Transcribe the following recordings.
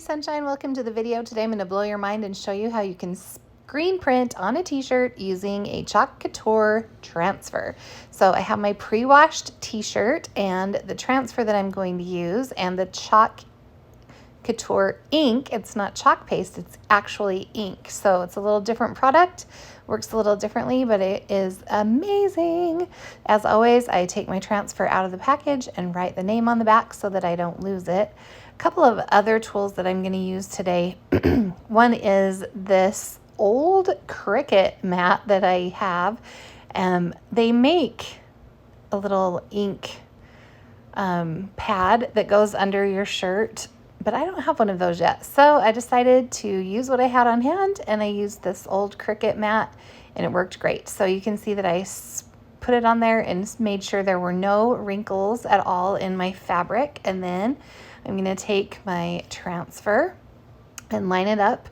Sunshine, welcome to the video. Today I'm going to blow your mind and show you how you can screen print on a t-shirt using a Chalk Couture transfer. So I have my pre-washed t-shirt and the transfer that I'm going to use and the Chalk Couture ink. It's not chalk paste, it's actually ink. So it's a little different product, works a little differently, but it is amazing. As always, I take my transfer out of the package and write the name on the back so that I don't lose it. A couple of other tools that I'm going to use today. One is this old Cricut mat that I have. They make a little ink pad that goes under your shirt, but I don't have one of those yet. So I decided to use what I had on hand, and I used this old Cricut mat and it worked great. So you can see that I put it on there and made sure there were no wrinkles at all in my fabric. And then I'm going to take my transfer and line it up,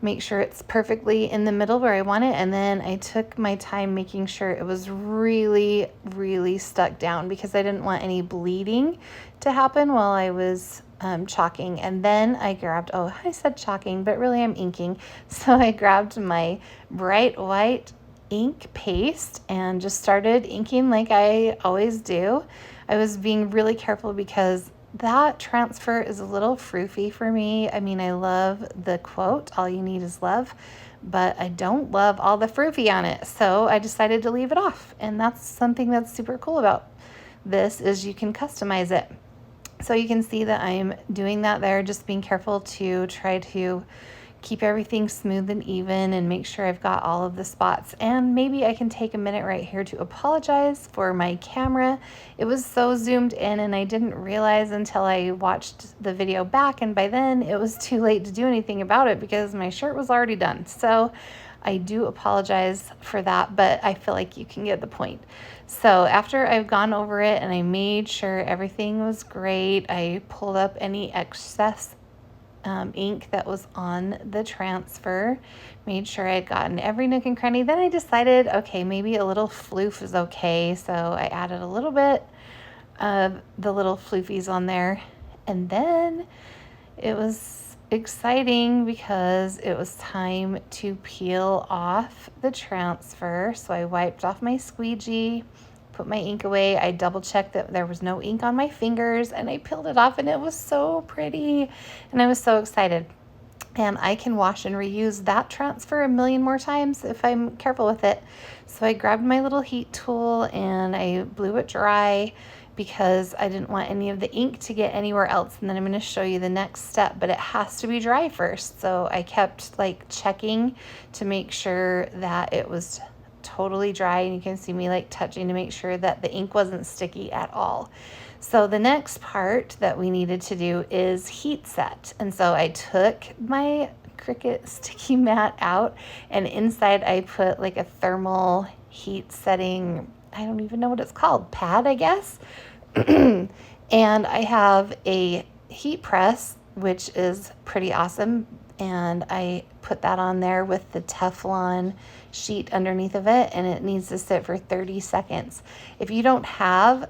make sure it's perfectly in the middle where I want it. And then I took my time making sure it was really, really stuck down because I didn't want any bleeding to happen while I was chalking. And then I grabbed, oh, I said chalking, but really I'm inking. So I grabbed my bright white ink paste and just started inking like I always do. I was being really careful because that transfer is a little froofy for me. I mean, I love the quote, all you need is love, but I don't love all the froofy on it. So I decided to leave it off. And that's something that's super cool about this is you can customize it. So you can see that I'm doing that there, just being careful to try to keep everything smooth and even and make sure I've got all of the spots. And maybe I can take a minute right here to apologize for my camera. It was so zoomed in and I didn't realize until I watched the video back, and by then it was too late to do anything about it because my shirt was already done. So I do apologize for that, but I feel like you can get the point. So after I've gone over it and I made sure everything was great, I pulled up any excess ink that was on the transfer, made sure I'd gotten every nook and cranny. Then I decided, okay, maybe a little floof is okay. So I added a little bit of the little floofies on there. And then it was exciting because it was time to peel off the transfer. So I wiped off my squeegee, put my ink away. I double checked that there was no ink on my fingers, and I peeled it off and it was so pretty and I was so excited. And I can wash and reuse that transfer a million more times if I'm careful with it. So I grabbed my little heat tool and I blew it dry because I didn't want any of the ink to get anywhere else. And then I'm going to show you the next step, but it has to be dry first. So I kept like checking to make sure that it was totally dry, and you can see me like touching to make sure that the ink wasn't sticky at all. So the next part that we needed to do is heat set. And so I took my Cricut sticky mat out, and inside I put like a thermal heat setting, I don't even know what it's called, pad, I guess. And I have a heat press, which is pretty awesome. And I put that on there with the Teflon sheet underneath of it, and it needs to sit for 30 seconds. If you don't have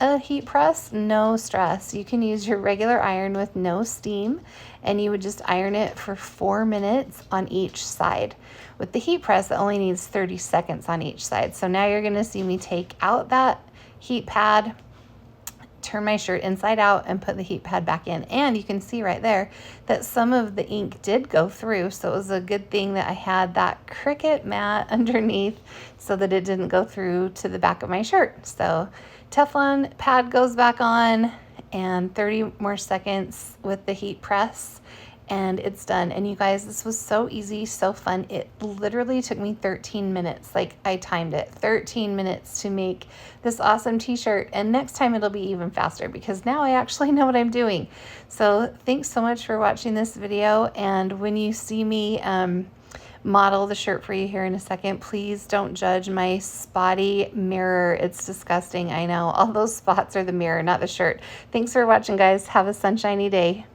a heat press, no stress. You can use your regular iron with no steam, and you would just iron it for 4 minutes on each side. With the heat press, it only needs 30 seconds on each side. So now you're going to see me take out that heat pad, turn my shirt inside out, and put the heat pad back in. And you can see right there that some of the ink did go through. So it was a good thing that I had that Cricut mat underneath so that it didn't go through to the back of my shirt. So Teflon pad goes back on, and 30 more seconds with the heat press, and it's done. And you guys, this was so easy, so fun. It literally took me 13 minutes. Like, I timed it, 13 minutes to make this awesome t-shirt. And next time it'll be even faster because now I actually know what I'm doing. So thanks so much for watching this video. And when you see me model the shirt for you here in a second, please don't judge my spotty mirror. It's disgusting, I know. All those spots are the mirror, not the shirt. Thanks for watching, guys. Have a sunshiny day.